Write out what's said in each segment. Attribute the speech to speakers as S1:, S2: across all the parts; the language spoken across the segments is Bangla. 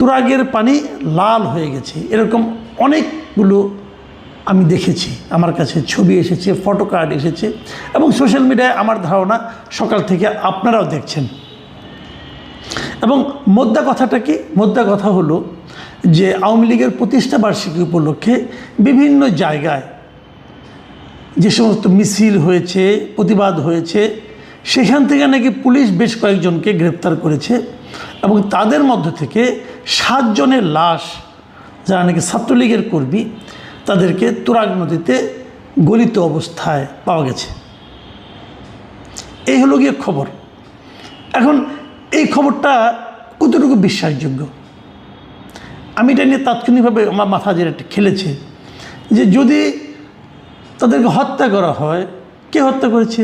S1: তুরাগের পানি লাল হয়ে গেছে, এরকম অনেকগুলো আমি দেখেছি। আমার কাছে ছবি এসেছে, ফটো কার্ড এসেছে, এবং সোশ্যাল মিডিয়ায় আমার ধারণা সকাল থেকে আপনারাও দেখছেন। এবং মোদ্দা কথাটা কি? মোদ্দা কথা হলো যে আওয়ামী লীগের প্রতিষ্ঠা বার্ষিকী উপলক্ষে বিভিন্ন জায়গায় যে সমস্ত মিছিল হয়েছে, প্রতিবাদ হয়েছে, সেখান থেকে নাকি পুলিশ বেশ কয়েকজনকে গ্রেপ্তার করেছে, এবং তাদের মধ্য থেকে 7 জনের লাশ, যারা নাকি ছাত্রলীগের কর্মী, তাদেরকে তুরাগ নদীতে গলিত অবস্থায় পাওয়া গেছে। এই হলো গিয়ে খবর। এখন এই খবরটা কতটুকু বিশ্বাসযোগ্য, আমি এটা নিয়ে তাৎক্ষণিকভাবে আমার মাথা যেটা খেলেছে যে যদি তাদেরকে হত্যা করা হয়, কে হত্যা করেছে?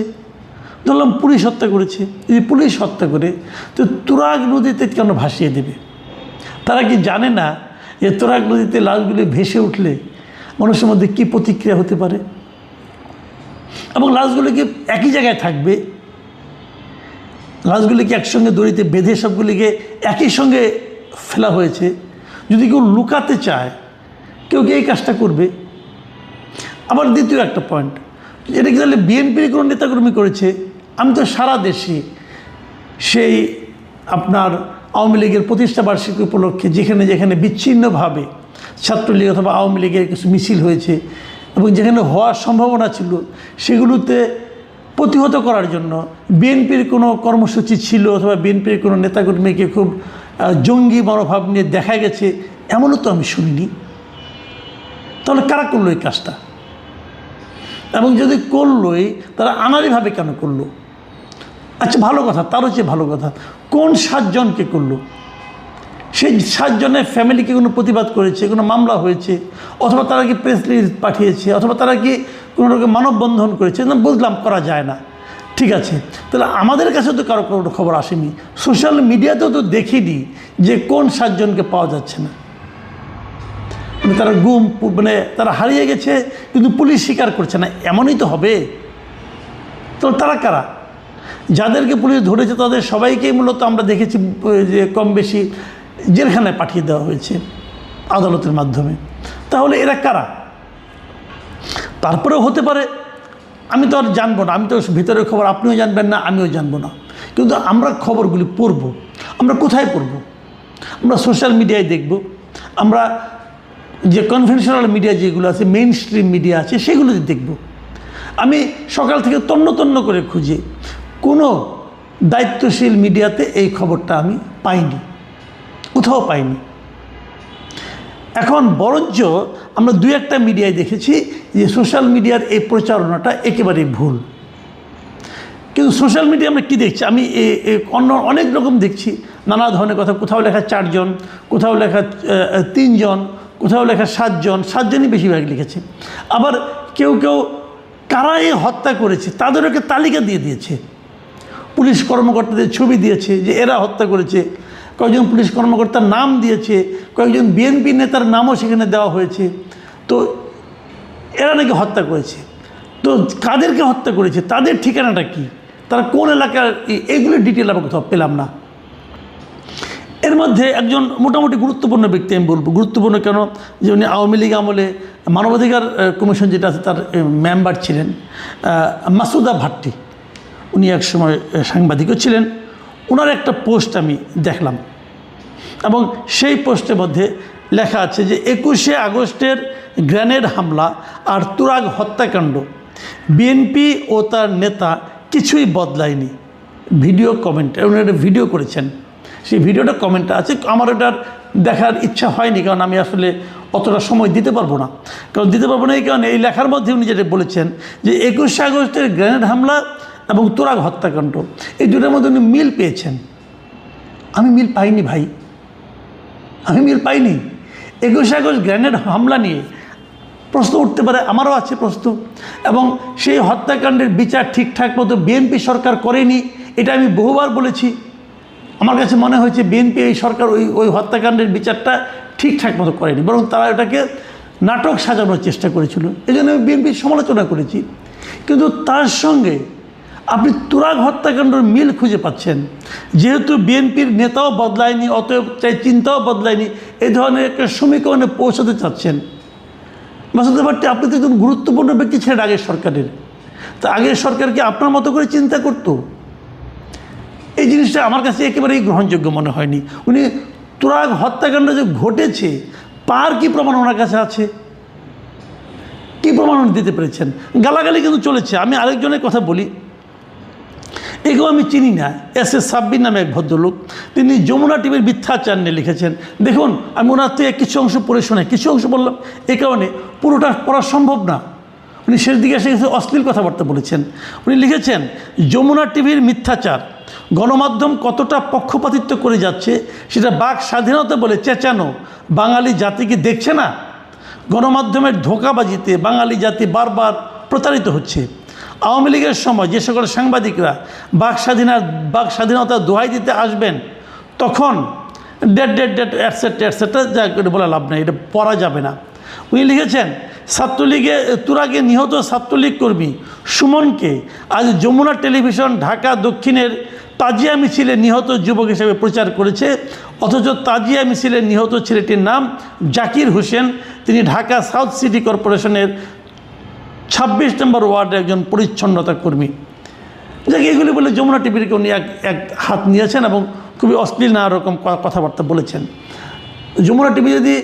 S1: ধরলাম পুলিশ হত্যা করেছে। যদি পুলিশ হত্যা করে, তো তুরাগ নদীতে কেন ভাসিয়ে দেবে? তারা কি জানে না যে তুরাগ নদীতে লাশগুলি ভেসে উঠলে মানুষের মধ্যে কী প্রতিক্রিয়া হতে পারে? এবং লাশগুলি কি একই জায়গায় থাকবে? লাশগুলিকে একসঙ্গে দড়িতে বেঁধে সবগুলিকে একই সঙ্গে ফেলা হয়েছে। যদি কেউ লুকাতে চায়, কেউ কি এই কাজটা করবে? আবার দ্বিতীয় একটা পয়েন্ট, এটা কি তাহলে বিএনপির কোনো নেতাকর্মী করেছে? আমি তো সারা দেশে সেই আপনার আওয়ামী লীগের প্রতিষ্ঠা বার্ষিকী উপলক্ষে যেখানে যেখানে বিচ্ছিন্নভাবে ছাত্রলীগ অথবা আওয়ামী লীগের কিছু মিছিল হয়েছে এবং যেখানে হওয়ার সম্ভাবনা ছিল, সেগুলোতে প্রতিহত করার জন্য বিএনপির কোনো কর্মসূচি ছিল অথবা বিএনপির কোনো নেতাকর্মীকে খুব জঙ্গি মনোভাব নিয়ে দেখা গেছে, এমনও তো আমি শুনিনি। তাহলে কারা করলো এই কাজটা? এবং যদি করলোই, তারা আনাড়িভাবে কেন করলো? আচ্ছা, ভালো কথা, তারও চেয়ে ভালো কথা, কোন 7 জনকে করলো? সেই 7 জনের ফ্যামিলিকে কোনো প্রতিবাদ করেছে, কোনো মামলা হয়েছে, অথবা তারা কি প্রেস রিলিজ পাঠিয়েছে, অথবা তারা কি কোনো রকম মানববন্ধন করেছে? না, বুঝলাম করা যায় না, ঠিক আছে। তাহলে আমাদের কাছে তো কারো কোনো খবর আসেনি, সোশ্যাল মিডিয়াতেও তো দেখিনি যে কোন 7 জনকে পাওয়া যাচ্ছে না। মানে তারা গুম, মানে তারা হারিয়ে গেছে, কিন্তু পুলিশ স্বীকার করছে না, এমনই তো হবে। তো তারা কারা? যাদেরকে পুলিশ ধরেছে তাদের সবাইকেই মূলত আমরা দেখেছি যে কম বেশি জেলখানায় পাঠিয়ে দেওয়া হয়েছে আদালতের মাধ্যমে। তাহলে এরা কারা? তারপরেও হতে পারে, আমি তো আর জানবো না, আমি তো ভিতরের খবর আপনিও জানবেন না, আমিও জানবো না। কিন্তু আমরা খবরগুলি পড়ব, আমরা কোথায় পড়ব? আমরা সোশ্যাল মিডিয়ায় দেখব, আমরা যে কনভেনশনাল মিডিয়া যেগুলো আছে, মেইন স্ট্রিম মিডিয়া আছে, সেগুলোতে দেখব। আমি সকাল থেকে তন্ন তন্ন করে খুঁজে কোনো দায়িত্বশীল মিডিয়াতে এই খবরটা আমি পাইনি, কোথাও পাইনি। এখন বরঞ্চ আমরা 2-1টা মিডিয়ায় দেখেছি যে সোশ্যাল মিডিয়ার এই প্রচারণাটা একেবারেই ভুল। কিন্তু সোশ্যাল মিডিয়া আমরা কী দেখছি? আমি অন্য অনেক রকম দেখছি, নানা ধরনের কথা। কোথাও লেখা 4 জন, কোথাও লেখা 3 জন, কোথাও লেখা 7 জন, 7 জনই বেশিরভাগ লিখেছে। আবার কেউ কেউ কারা এই হত্যা করেছে তাদেরকে তালিকা দিয়ে দিয়েছে, পুলিশ কর্মকর্তাদের ছবি দিয়েছে যে এরা হত্যা করেছে, কয়েকজন পুলিশ কর্মকর্তার নাম দিয়েছে, কয়েকজন বিএনপি নেতার নামও সেখানে দেওয়া হয়েছে। তো এরা নাকি হত্যা করেছে। তো কাদেরকে হত্যা করেছে, তাদের ঠিকানাটা কি, তারা কোন এলাকার, এইগুলোর ডিটেল আমরা কোথাও পেলাম না। এর মধ্যে একজন মোটামুটি গুরুত্বপূর্ণ ব্যক্তি আমি বলবো, গুরুত্বপূর্ণ কেন, যে উনি আওয়ামী লীগ আমলে মানবাধিকার কমিশন যেটা আছে তার মেম্বার ছিলেন, মাসুদা ভাট্টি। উনি একসময় সাংবাদিকও ছিলেন। ওনার একটা পোস্ট আমি দেখলাম, এবং সেই পোস্টের মধ্যে লেখা আছে যে 21শে আগস্টের গ্রেনেড হামলা আর তুরাগ হত্যাকাণ্ড, বিএনপি ও তার নেতা কিছুই বদলায়নি। ভিডিও কমেন্ট, উনি একটা ভিডিও করেছেন, সেই ভিডিওটা কমেন্টটা আছে। আমার ওটার দেখার ইচ্ছা হয়নি, কারণ আমি আসলে অতটা সময় দিতে পারবো না। এই কারণে এই লেখার মধ্যে উনি যেটা বলেছেন যে 21শে আগস্টের গ্রেনেড হামলা এবং তুরাগ হত্যাকাণ্ড, এই দুটোর মধ্যে উনি মিল পেয়েছেন। আমি মিল পাইনি ভাই, আমি মিল পাইনি। 21শে আগস্ট গ্রেনেড হামলা নিয়ে প্রশ্ন উঠতে পারে, আমারও আছে প্রশ্ন, এবং সেই হত্যাকাণ্ডের বিচার ঠিকঠাক মতো বিএনপি সরকার করেনি, এটা আমি বহুবার বলেছি। আমার কাছে মনে হয়েছে বিএনপি এই সরকার ওই হত্যাকাণ্ডের বিচারটা ঠিকঠাক মতো করেনি, বরং তারা এটাকে নাটক সাজানোর চেষ্টা করেছিল। এই জন্য আমি বিএনপির সমালোচনা করেছি। কিন্তু তার সঙ্গে আপনি তুরাগ হত্যাকাণ্ডের মিল খুঁজে পাচ্ছেন। যেহেতু বিএনপির নেতাও বদলায়নি, অতএব চাই চিন্তাও বদলায়নি, এই ধরনের একটা সমীকরণে পৌঁছাতে চাচ্ছেন। মাসুদ ভাট্টি, আপনি তো একজন গুরুত্বপূর্ণ ব্যক্তি ছিলেন আগের সরকারের, তা আগের সরকারকে আপনার মতো করে চিন্তা করতো? এই জিনিসটা আমার কাছে একেবারেই গ্রহণযোগ্য মনে হয়নি। উনি তুরাগ হত্যাকাণ্ড যে ঘটেছে তার কি প্রমাণ ওনার কাছে আছে? কি প্রমাণ দিতে পেরেছেন? গালাগালি কিন্তু চলেছে। আমি আরেকজনের কথা বলি, একেও আমি চিনি না, এস সাব্বির নামে এক ভদ্রলোক, তিনি যমুনা টিভির মিথ্যাচার নিয়ে লিখেছেন। দেখুন, আমি ওনার থেকে কিছু অংশ পড়ে শোনাই, কিছু অংশ বললাম এই কারণে পুরোটা পড়া সম্ভব না। উনি শেষ দিকে এসে কিছু অশ্লীল কথাবার্তা বলেছেন। উনি লিখেছেন, যমুনা টিভির মিথ্যাচার, গণমাধ্যম কতটা পক্ষপাতিত্ব করে যাচ্ছে সেটা বাক স্বাধীনতা বলে চেঁচানো বাঙালি জাতিকে দেখছে না? গণমাধ্যমের ধোঁকাবাজিতে বাঙালি জাতি বারবার প্রতারিত হচ্ছে। আওয়ামী লীগের সময় যে সকল সাংবাদিকরা বাক স্বাধীনতা দোহাই দিতে আসবেন, তখন ডেট অ্যাটসেট্রা যা করে বলা লাভ নেই, এটা পড়া যাবে না। উনি লিখেছেন, তুরাগে নিহত ছাত্রলীগ কর্মী সুমনকে আজ যমুনা টেলিভিশন ঢাকা দক্ষিণের তাজিয়া মিছিলে নিহত যুবক হিসেবে প্রচার করেছে, অথচ তাজিয়া মিছিলে নিহত ছেলেটির নাম জাকির হোসেন। তিনি ঢাকা সাউথ সিটি কর্পোরেশনের 26 নম্বর ওয়ার্ডের একজন পরিচ্ছন্নতা কর্মী। যাকে এগুলি বলে যমুনা টিভিকে উনি এক হাত নিয়েছেন এবং খুবই অশ্লীল নানা রকম কথাবার্তা বলেছেন। যমুনা টিভি যদি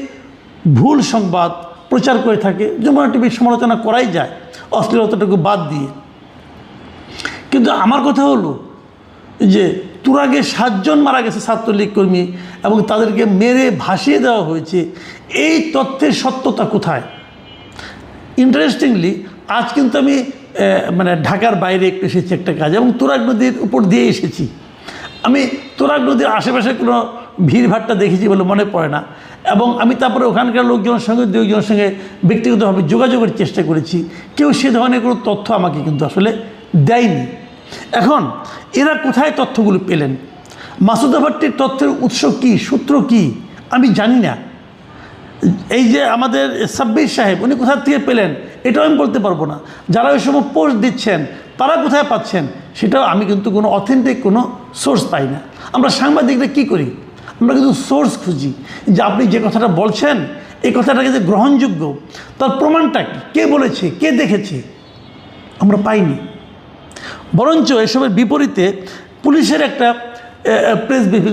S1: ভুল সংবাদ প্রচার করে থাকে, যমুনা টিভির সমালোচনা করাই যায় অশ্লীলতাটুকু বাদ দিয়ে। কিন্তু আমার কথা হলো যে তুরাগে 7 জন মারা গেছে ছাত্রলীগ কর্মী এবং তাদেরকে মেরে ভাসিয়ে দেওয়া হয়েছে, এই তথ্যের সত্যতা কোথায়? ইন্টারেস্টিংলি আজ কিন্তু আমি ঢাকার বাইরে একটু এসেছি একটা কাজ, এবং তুরাগ নদীর উপর দিয়ে এসেছি। আমি তুরাগ নদীর আশেপাশে কোনো ভিড়ভাট্টা দেখেছি বলে মনে পড়ে না, এবং আমি তারপরে ওখানকার লোকজনের সঙ্গে 2 জনের সঙ্গে ব্যক্তিগতভাবে যোগাযোগের চেষ্টা করেছি। কেউ সে ধরনের কোনো তথ্য আমাকে কিন্তু আসলে দেয়নি। এখন এরা কোথায় তথ্যগুলো পেলেন? মাসুদ ভাট্টির তথ্যের উৎস কী, সূত্র কী, আমি জানি না। এই যে আমাদের সাব্বির সাহেব, উনি কোথা থেকে পেলেন এটাও আমি বলতে পারবো না। যারা ওই সময় পোস্ট দিচ্ছেন তারা কোথায় পাচ্ছেন সেটাও আমি কিন্তু কোনো অথেন্টিক কোনো সোর্স পাই না। আমরা সাংবাদিকরা কী করি? আমরা কিন্তু সোর্স খুঁজি, যে আপনি যে কথাটা বলছেন এই কথাটাকে যে গ্রহণযোগ্য, তার প্রমাণটা কী, কে বলেছে, কে দেখেছে, আমরা পাইনি। বরঞ্চ এসবের বিপরীতে পুলিশের একটা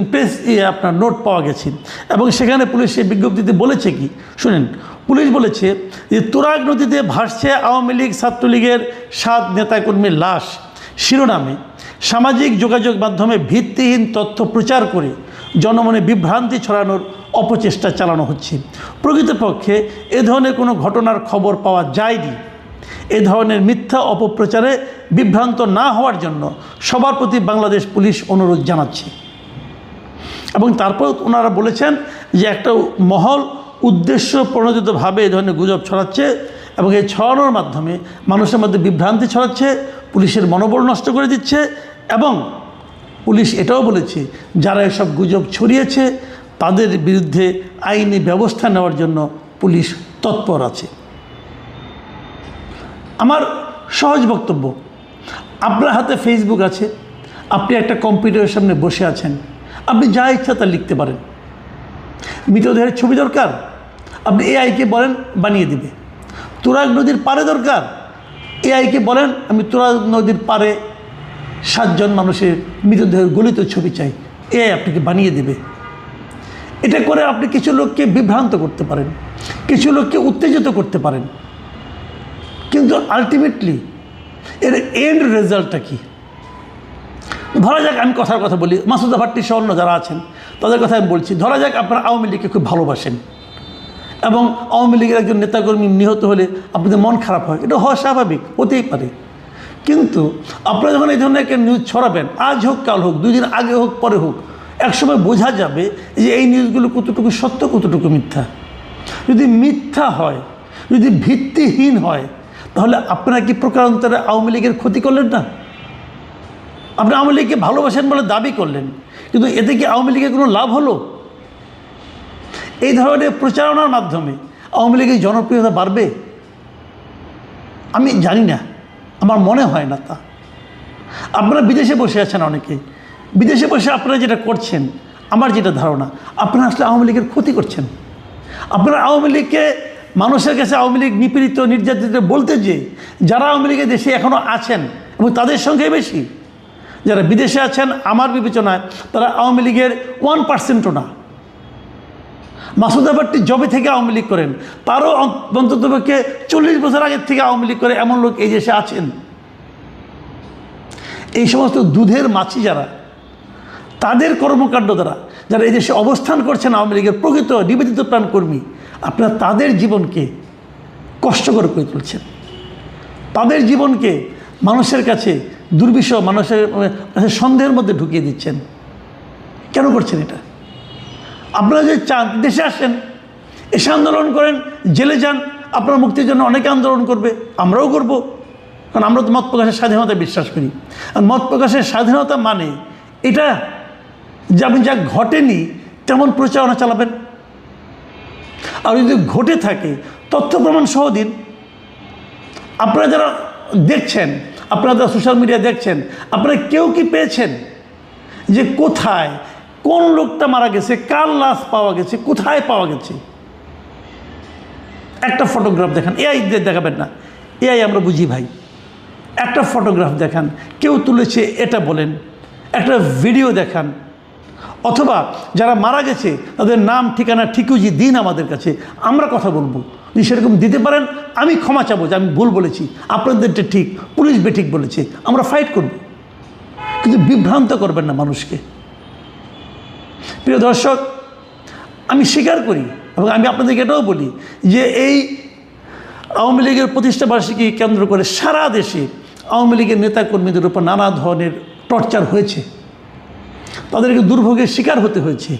S1: প্রেস আপনার নোট পাওয়া গেছে, এবং সেখানে পুলিশ সেই বিজ্ঞপ্তিতে বলেছে কি শুনেন। পুলিশ বলেছে যে তুরাগ নদীতে ভাসছে আওয়ামী লীগ ছাত্রলীগের 7 নেতাকর্মীর লাশ শিরোনামে সামাজিক যোগাযোগ মাধ্যমে ভিত্তিহীন তথ্য প্রচার করে জনমনে বিভ্রান্তি ছড়ানোর অপচেষ্টা চালানো হচ্ছে। প্রকৃতপক্ষে এ ধরনের কোনো ঘটনার খবর পাওয়া যায়নি। এ ধরনের মিথ্যা অপপ্রচারে বিভ্রান্ত না হওয়ার জন্য সবার প্রতি বাংলাদেশ পুলিশ অনুরোধ জানাচ্ছে। এবং তারপর ওনারা বলেছেন যে একটা মহল উদ্দেশ্য প্রণোদিতভাবে এই ধরনের গুজব ছড়াচ্ছে, এবং এই ছড়ানোর মাধ্যমে মানুষের মধ্যে বিভ্রান্তি ছড়াচ্ছে, পুলিশের মনোবল নষ্ট করে দিচ্ছে। এবং পুলিশ এটাও বলেছে যারা এসব গুজব ছড়িয়েছে তাদের বিরুদ্ধে আইনি ব্যবস্থা নেওয়ার জন্য পুলিশ তৎপর আছে। আমার সহজ বক্তব্য, আপনার হাতে ফেসবুক আছে, আপনি একটা কম্পিউটারের সামনে বসে আছেন, আপনি যা ইচ্ছা তা লিখতে পারেন। মৃতদেহের ছবি দরকার, আপনি এআইকে বলেন বানিয়ে দিবে। তুরাগ নদীর পাড়ে দরকার, এআইকে বলেন আমি তুরাগ নদীর পাড়ে 7 জন মানুষের মৃতদেহের গলিত ছবি চাই, এআই আপনাকে বানিয়ে দেবে। এটা করে আপনি কিছু লোককে বিভ্রান্ত করতে পারেন, কিছু লোককে উত্তেজিত করতে পারেন, কিন্তু আলটিমেটলি এর এন্ড রেজাল্টটা কী? ধরা যাক, আমি কথার কথা বলি, মাসুদ ভাট্টি সহ অন্য যারা আছেন তাদের কথা আমি বলছি। ধরা যাক আপনারা আওয়ামী লীগকে খুব ভালোবাসেন এবং আওয়ামী লীগের একজন নেতাকর্মী নিহত হলে আপনাদের মন খারাপ হয়, এটা হওয়া স্বাভাবিক, হতেই পারে। কিন্তু আপনারা যখন এই ধরনের একটা নিউজ ছড়াবেন, আজ হোক কাল হোক, 2 দিন আগে হোক পরে হোক, একসময় বোঝা যাবে যে এই নিউজগুলো কতটুকু সত্য কতটুকু মিথ্যা। যদি মিথ্যা হয়, যদি ভিত্তিহীন হয়, তাহলে আপনারা কি প্রকারান্তরে আওয়ামী লীগের ক্ষতি করলেন না? আপনি আওয়ামী লীগকে ভালোবাসেন বলে দাবি করলেন, কিন্তু এতে কি আওয়ামী লীগের কোনো লাভ হলো? এই ধরনের প্রচারণার মাধ্যমে আওয়ামী লীগের জনপ্রিয়তা বাড়বে? আমি জানি না, আমার মনে হয় না তা। আপনারা বিদেশে বসে আছেন, অনেকে বিদেশে বসে আপনারা যেটা করছেন, আমার যেটা ধারণা, আপনারা আসলে আওয়ামী লীগের ক্ষতি করছেন। আপনারা আওয়ামী লীগকে মানুষের কাছে আওয়ামী লীগ নিপীড়িত নির্যাতিত বলতে, যে যারা আওয়ামী লীগের দেশে এখনও আছেন এবং তাদের সংখ্যাই বেশি, যারা বিদেশে আছেন আমার বিবেচনায় তারা আওয়ামী লীগের 1%ও না। মাসুদ আবারটি জবে থেকে আওয়ামী লীগ করেন, তারও অন্ততপক্ষে 40 বছর আগের থেকে আওয়ামী লীগ করে এমন লোক এই দেশে আছেন। এই সমস্ত দুধের মাছি যারা, তাদের কর্মকাণ্ড দ্বারা যারা এই দেশে অবস্থান করছেন আওয়ামী লীগের প্রকৃত নিবেদিত প্রাণ কর্মী, আপনারা তাদের জীবনকে কষ্টকর করে তুলছেন, তাদের জীবনকে মানুষের কাছে দুর্বিষহ, মানুষের কাছে সন্দেহের মধ্যে ঢুকিয়ে দিচ্ছেন। কেন করছেন এটা? আপনারা যে চান দেশে আসেন, এসে আন্দোলন করেন, জেলে যান, আপনার মুক্তির জন্য অনেকে আন্দোলন করবে, আমরাও করব, কারণ আমরা তো মত প্রকাশের স্বাধীনতায় বিশ্বাস করি। আর মত প্রকাশের স্বাধীনতা মানে এটা যে আপনি যা ঘটেনি তেমন প্রচারণা চালাবেন, আর যদি ঘটে থাকে তথ্য প্রমাণ সহ দিন। আপনারা যারা দেখছেন, আপনারা যারা সোশ্যাল মিডিয়া দেখছেন, আপনারা কেউ কি পেয়েছেন যে কোথায় কোন লোকটা মারা গেছে, কার লাশ পাওয়া গেছে, কোথায় পাওয়া গেছে? একটা ফটোগ্রাফ দেখান, এআই দেখাবেন না, এআই আমরা বুঝি ভাই। একটা ফটোগ্রাফ দেখান, কেউ তুলেছে এটা বলেন, একটা ভিডিও দেখান, অথবা যারা মারা গেছে তাদের নাম ঠিকানা ঠিকুজি দিন আমাদের কাছে, আমরা কথা বলবো। যদি সেরকম দিতে পারেন আমি ক্ষমা চাবো যে আমি ভুল বলেছি, আপনাদেরটা ঠিক, পুলিশ বেঠিক বলেছে, আমরা ফাইট করব, কিন্তু বিভ্রান্ত করবেন না মানুষকে। প্রিয় দর্শক, আমি স্বীকার করি এবং আমি আপনাদেরকে এটাও বলি যে এই আওয়ামী লীগের প্রতিষ্ঠাবার্ষিকী কেন্দ্র করে সারা দেশে আওয়ামী লীগের নেতাকর্মীদের উপর নানা ধরনের টর্চার হয়েছে, তাদেরকে দুর্ভোগের শিকার হতে হয়েছে।